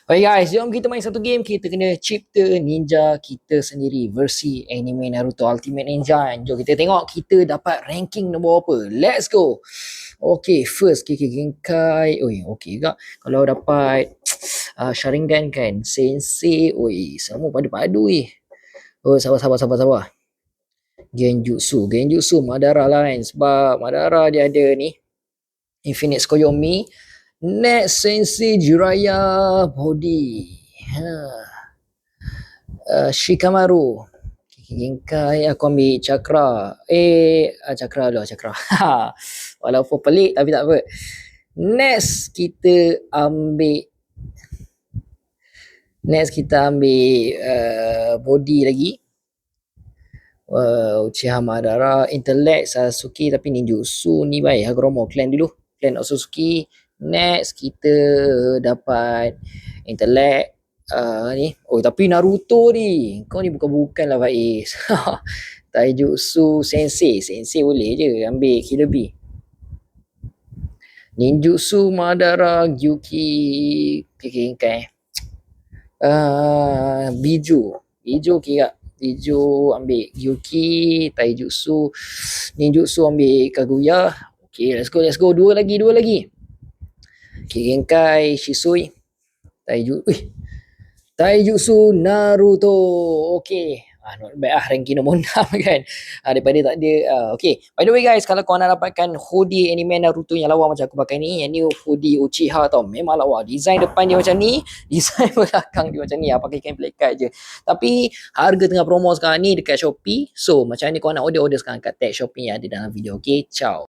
Okay guys, jom kita main satu game. Kita kena cipta ninja kita sendiri versi anime Naruto Ultimate Ninja. Jom kita tengok kita dapat ranking nombor apa. Let's go. Okay, first Kiki Genkai. Oi, okay juga. Kalau dapat Sharingan kan, Sensei. Oi, semua padu-padu Oh, sabar. Genjutsu Madara lah kan. Sebab Madara dia ada ni Infinite Tsukuyomi. Next Sensei Jiraiya Body. Shikamaru. Genkai aku ambil Chakra. Chakra lah, Chakra. Walaupun pelik tapi tak apa. Next kita ambil body lagi. Uchiha Madara, Intellect Sasuke, tapi ninjutsu ni baik Hagoromo clan dulu, clan Otsutsuki. Next kita dapat Intellect ni. Oh tapi Naruto ni, kau ni bukan lah Faiz. Taijutsu Sensei boleh je ambil Killer Bee. Ninjutsu Madara Gyuki Kekenkai. Biju kira. Biju ambil Gyuki, Taijutsu, Ninjutsu ambil Kaguya. Okay, let's go. Dua lagi. Kekenkai Shisui, Taijutsu Naruto. Okay, not bad ranking nombor 6 kan. Daripada tak ada. Okay, by the way guys, kalau korang nak dapatkan hoodie anime Naruto yang lawa macam aku pakai ni, yang ni hoodie Uchiha tau, memang lawa. Design depan dia macam ni, design belakang dia macam ni. Pakai kain plekat je. Tapi harga tengah promo sekarang ni dekat Shopee. So macam ni korang nak order sekarang kat tag Shopee yang ada dalam video. Okay, ciao.